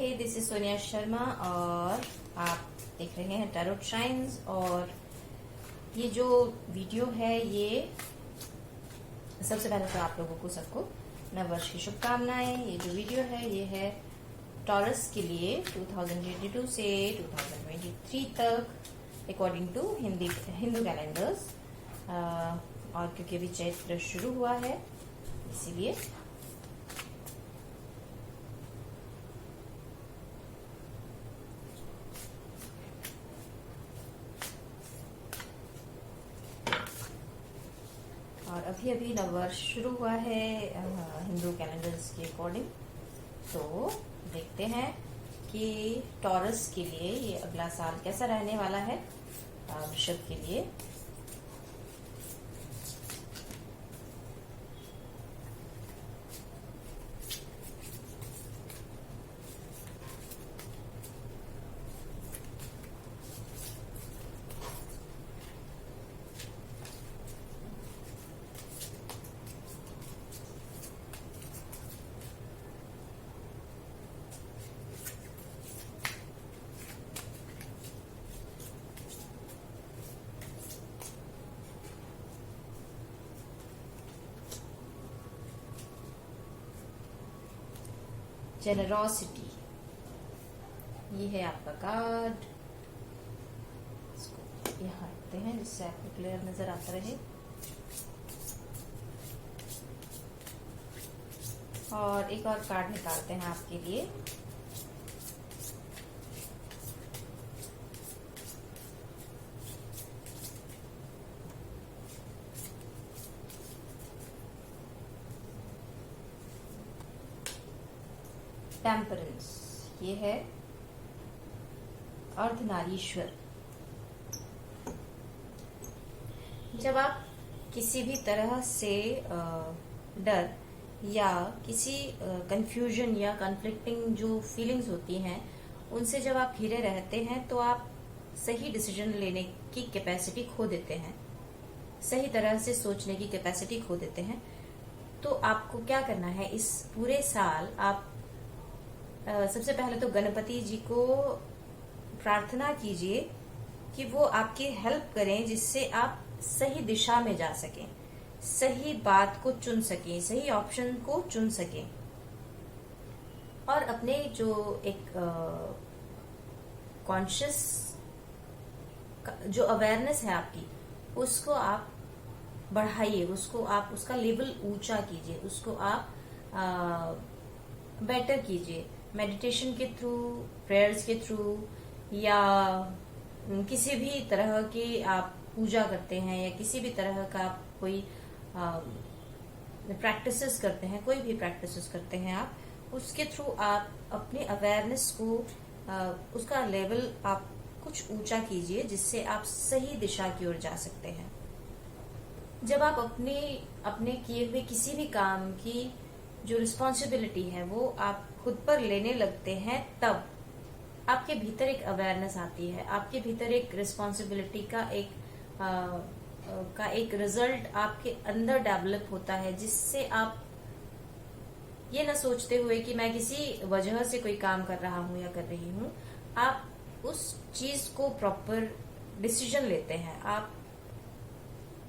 Hey, this is Sonia Sharma और आप देख रहे हैं टैरोट शाइन्स। और ये जो वीडियो है ये सबसे पहले तो आप लोगों को सबको नववर्ष की शुभकामनाएं। ये जो वीडियो है ये है टॉरस के लिए 2022 से 2023 तक अकॉर्डिंग टू हिंदू कैलेंडर्स। और क्योंकि अभी चैत्र शुरू हुआ है इसीलिए और अभी अभी नववर्ष शुरू हुआ है हिंदू कैलेंडर्स के अकॉर्डिंग। तो देखते हैं कि टॉरस के लिए ये अगला साल कैसा रहने वाला है वृषभ के लिए। जेनरोसिटी, ये है आपका कार्ड। इसको यहाँ रखते हैं जिससे आपको क्लियर नजर आता रहे। और एक और कार्ड निकालते हैं आपके लिए। टेम्परेंस, ये है अर्धनारीश्वर। जब आप किसी भी तरह से डर या किसी कंफ्यूजन या कॉन्फ्लिक्टिंग जो फीलिंग्स होती हैं उनसे जब आप घिरे रहते हैं तो आप सही डिसीजन लेने की कैपेसिटी खो देते हैं, सही तरह से सोचने की कैपेसिटी खो देते हैं। तो आपको क्या करना है इस पूरे साल, आप सबसे पहले तो गणपति जी को प्रार्थना कीजिए कि वो आपकी हेल्प करें जिससे आप सही दिशा में जा सकें, सही बात को चुन सकें, सही ऑप्शन को चुन सकें। और अपने जो एक कॉन्शियस जो अवेयरनेस है आपकी उसको आप बढ़ाइए, उसको आप उसका लेवल ऊंचा कीजिए, उसको आप बेटर कीजिए मेडिटेशन के थ्रू, प्रेयर्स के थ्रू, या किसी भी तरह की आप पूजा करते हैं या किसी भी तरह का आप कोई प्रैक्टिसेस करते हैं, कोई भी प्रैक्टिसेस करते हैं आप, उसके थ्रू आप अपने अवेयरनेस को उसका लेवल आप कुछ ऊंचा कीजिए जिससे आप सही दिशा की ओर जा सकते हैं। जब आप अपने किए हुए किसी भी काम की जो रिस्पॉन्सिबिलिटी है वो आप खुद पर लेने लगते हैं तब आपके भीतर एक अवेयरनेस आती है, आपके भीतर एक रिस्पॉन्सिबिलिटी का एक रिजल्ट आपके अंदर डेवलप होता है, जिससे आप ये ना सोचते हुए कि मैं किसी वजह से कोई काम कर रहा हूं या कर रही हूं, आप उस चीज को प्रॉपर डिसीजन लेते हैं। आप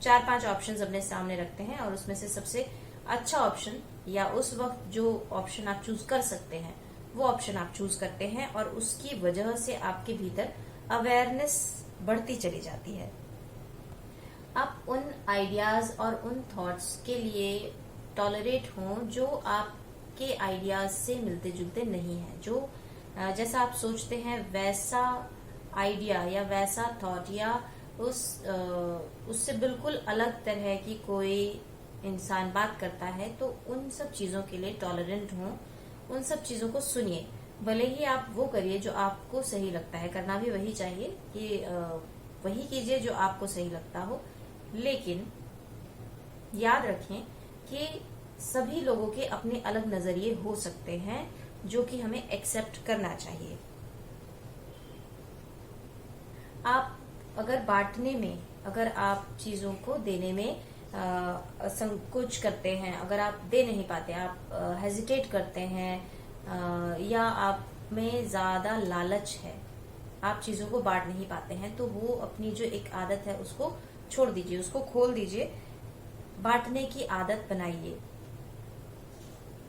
4-5 ऑप्शंस अपने सामने रखते हैं और उसमें से सबसे अच्छा ऑप्शन या उस वक्त जो ऑप्शन आप चूज कर सकते हैं वो ऑप्शन आप चूज करते हैं और उसकी वजह से आपके भीतर अवेयरनेस बढ़ती चली जाती है। आप उन आइडियाज और उन थॉट्स के लिए टॉलरेट हों जो आपके आइडियाज से मिलते जुलते नहीं हैं, जो जैसा आप सोचते हैं वैसा आइडिया या वैसा थॉट या उससे बिल्कुल अलग तरह की कोई इंसान बात करता है, तो उन सब चीजों के लिए टॉलरेंट हों, उन सब चीजों को सुनिए। भले ही आप वो करिए जो आपको सही लगता है, करना भी वही चाहिए कि वही कीजिए जो आपको सही लगता हो, लेकिन याद रखें कि सभी लोगों के अपने अलग नजरिए हो सकते हैं जो कि हमें एक्सेप्ट करना चाहिए। आप अगर बांटने में, अगर आप चीजों को देने में संकोच करते हैं, अगर आप दे नहीं पाते, आप हेजिटेट करते हैं या आप में ज्यादा लालच है, आप चीजों को बांट नहीं पाते हैं, तो वो अपनी जो एक आदत है उसको छोड़ दीजिए, उसको खोल दीजिए, बांटने की आदत बनाइए।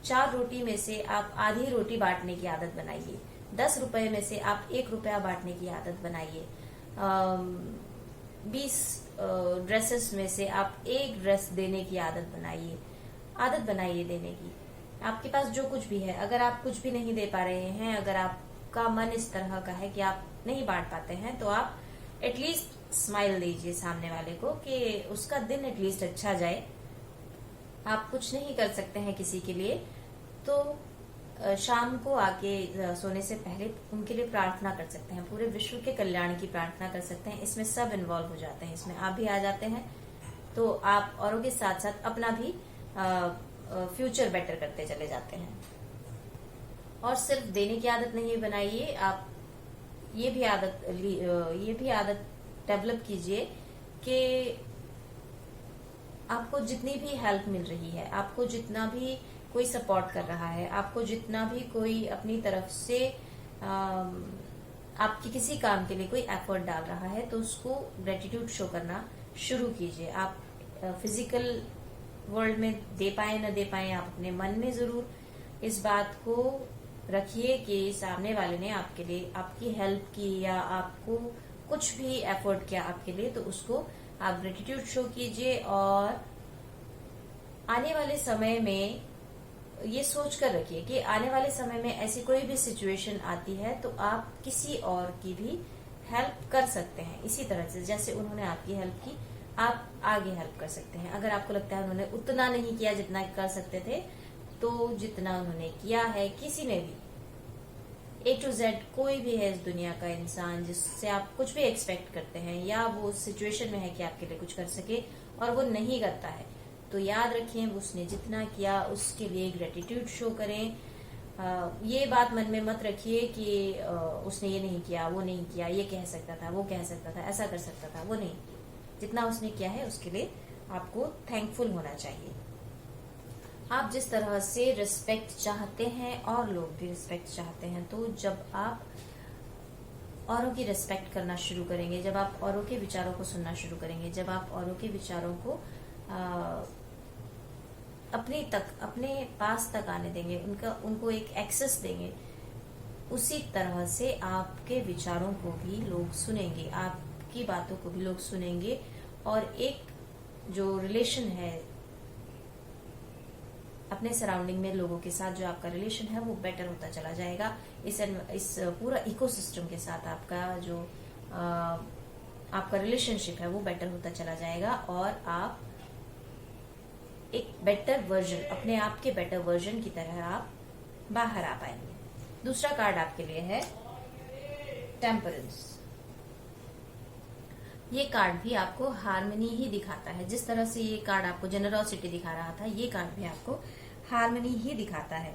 4 रोटी में से आप आधी रोटी बांटने की आदत बनाइए। 10 रुपए में से आप 1 रुपया बांटने की आदत बनाइए। 20 ड्रेसेस में से आप 1 ड्रेस देने की आदत बनाइए। आदत बनाइए देने की। आपके पास जो कुछ भी है, अगर आप कुछ भी नहीं दे पा रहे हैं, अगर आपका मन इस तरह का है कि आप नहीं बांट पाते हैं, तो आप एटलीस्ट स्माइल दीजिए सामने वाले को कि उसका दिन एटलीस्ट अच्छा जाए। आप कुछ नहीं कर सकते हैं किसी के लिए, तो शाम को आके सोने से पहले उनके लिए प्रार्थना कर सकते हैं, पूरे विश्व के कल्याण की प्रार्थना कर सकते हैं। इसमें सब इन्वॉल्व हो जाते हैं, इसमें आप भी आ जाते हैं, तो आप औरों के साथ साथ अपना भी फ्यूचर बेटर करते चले जाते हैं। और सिर्फ देने की आदत नहीं बनाइए, आप ये भी आदत डेवलप कीजिए कि आपको जितनी भी हेल्प मिल रही है, आपको जितना भी कोई सपोर्ट कर रहा है, आपको जितना भी कोई अपनी तरफ से आपकी किसी काम के लिए कोई एफर्ट डाल रहा है, तो उसको ग्रेटिट्यूड शो करना शुरू कीजिए। आप फिजिकल वर्ल्ड में दे पाए न दे पाए, आप अपने मन में जरूर इस बात को रखिए कि सामने वाले ने आपके लिए आपकी हेल्प की या आपको कुछ भी एफर्ट किया आपके लिए, तो उसको आप ग्रेटिट्यूड शो कीजिए। और आने वाले समय में ये सोच कर रखिए कि आने वाले समय में ऐसी कोई भी सिचुएशन आती है तो आप किसी और की भी हेल्प कर सकते हैं। इसी तरह से जैसे उन्होंने आपकी हेल्प की, आप आगे हेल्प कर सकते हैं। अगर आपको लगता है उन्होंने उतना नहीं किया जितना कर सकते थे, तो जितना उन्होंने किया है, किसी ने भी A to Z कोई भी है इस दुनिया का इंसान जिससे आप कुछ भी एक्सपेक्ट करते हैं या वो उस सिचुएशन में है कि आपके लिए कुछ कर सके और वो नहीं करता है, तो याद रखिए उसने जितना किया उसके लिए ग्रेटिट्यूड शो करें। ये बात मन में मत रखिए कि उसने ये नहीं किया, वो नहीं किया, ये कह सकता था, वो कह सकता था, ऐसा कर सकता था, वो नहीं। जितना उसने किया है उसके लिए आपको थैंकफुल होना चाहिए। आप जिस तरह से रिस्पेक्ट चाहते हैं और लोग भी रिस्पेक्ट चाहते हैं, तो जब आप औरों की रिस्पेक्ट करना शुरू करेंगे, जब आप औरों के विचारों को सुनना शुरू करेंगे, जब आप औरों के विचारों को अपने पास तक आने देंगे, उनको एक एक्सेस देंगे, उसी तरह से आपके विचारों को भी लोग सुनेंगे, आपकी बातों को भी लोग सुनेंगे, और एक जो रिलेशन है अपने सराउंडिंग में लोगों के साथ, जो आपका रिलेशन है वो बेटर होता चला जाएगा। इस पूरा इकोसिस्टम के साथ आपका जो आपका रिलेशनशिप है वो बेटर होता चला जाएगा, और आप एक बेटर वर्जन, अपने आप के बेटर वर्जन की तरह आप बाहर आ पाएंगे। दूसरा कार्ड आपके लिए है टेम्परेंस। ये कार्ड भी आपको हार्मनी ही दिखाता है। जिस तरह से ये कार्ड आपको जेनरोसिटी दिखा रहा था, ये कार्ड भी आपको हार्मनी ही दिखाता है,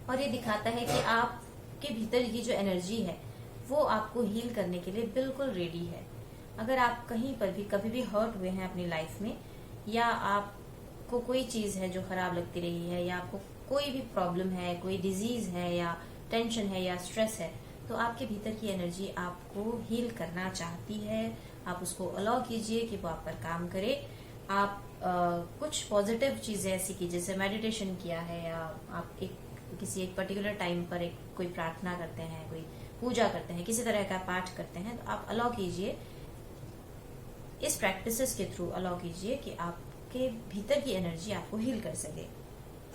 और ये दिखाता है कि आपके भीतर की जो एनर्जी है वो आपको हील करने के लिए बिल्कुल रेडी है। अगर आप कहीं पर भी कभी भी हर्ट हुए हैं अपनी लाइफ में, या आपको कोई चीज है जो खराब लगती रही है, या आपको कोई भी प्रॉब्लम है, कोई डिजीज है, या टेंशन है, या स्ट्रेस है, तो आपके भीतर की एनर्जी आपको हील करना चाहती है। आप उसको अलाउ कीजिए कि वो आप पर काम करे। आप कुछ पॉजिटिव चीजें ऐसी की, जैसे मेडिटेशन किया है, या आप किसी एक पर्टिकुलर टाइम पर कोई प्रार्थना करते हैं, कोई पूजा करते हैं, किसी तरह का पाठ करते हैं, तो आप अलाउ कीजिए, इस प्रैक्टिसेस के थ्रू अलाउ कीजिए कि आपके भीतर की एनर्जी आपको हील कर सके।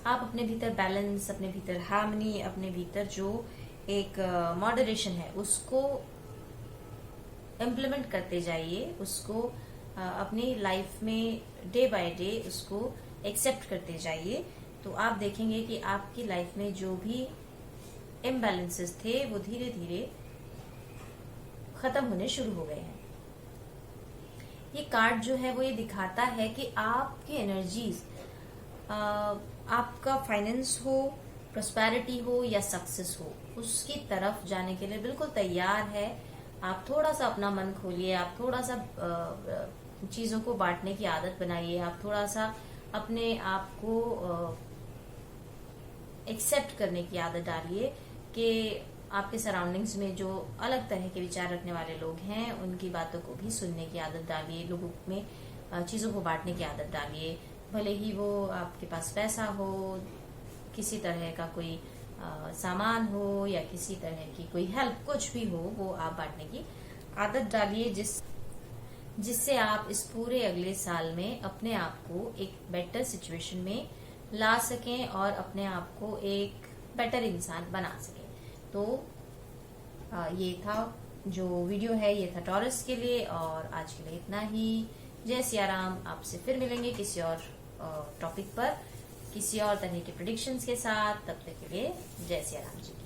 आप अपने भीतर बैलेंस, अपने भीतर हार्मनी, अपने भीतर जो एक मॉडरेशन है उसको इम्प्लीमेंट करते जाइए, उसको अपनी लाइफ में डे बाय डे उसको एक्सेप्ट करते जाइए। तो आप देखेंगे कि आपकी लाइफ में जो भी इम्बैलेंसेस थे वो धीरे धीरे खत्म होने शुरू हो गए हैं। ये कार्ड जो है वो ये दिखाता है कि आपकी एनर्जीज, आपका फाइनेंस हो, प्रोस्पेरिटी हो या सक्सेस हो, उसकी तरफ जाने के लिए बिल्कुल तैयार है। आप थोड़ा सा अपना मन खोलिए, आप थोड़ा सा चीजों को बांटने की आदत बनाइए, आप थोड़ा सा अपने आप को एक्सेप्ट करने की आदत डालिए कि आपके सराउंडिंग्स में जो अलग तरह के विचार रखने वाले लोग हैं उनकी बातों को भी सुनने की आदत डालिए, लोगों में चीजों को बांटने की आदत डालिए। भले ही वो आपके पास पैसा हो, किसी तरह का कोई सामान हो या किसी तरह की कोई हेल्प, कुछ भी हो, वो आप बांटने की आदत डालिए, जिससे आप इस पूरे अगले साल में अपने आप को एक बेटर सिचुएशन में ला सकें और अपने आप को एक बेटर इंसान बना सकें। तो ये था जो वीडियो है, ये था टॉरस के लिए, और आज के लिए इतना ही। जय सिया राम। आपसे फिर मिलेंगे किसी और टॉपिक पर, किसी और तरह के प्रेडिक्शंस के साथ। तब तक के लिए जय सिया राम जी।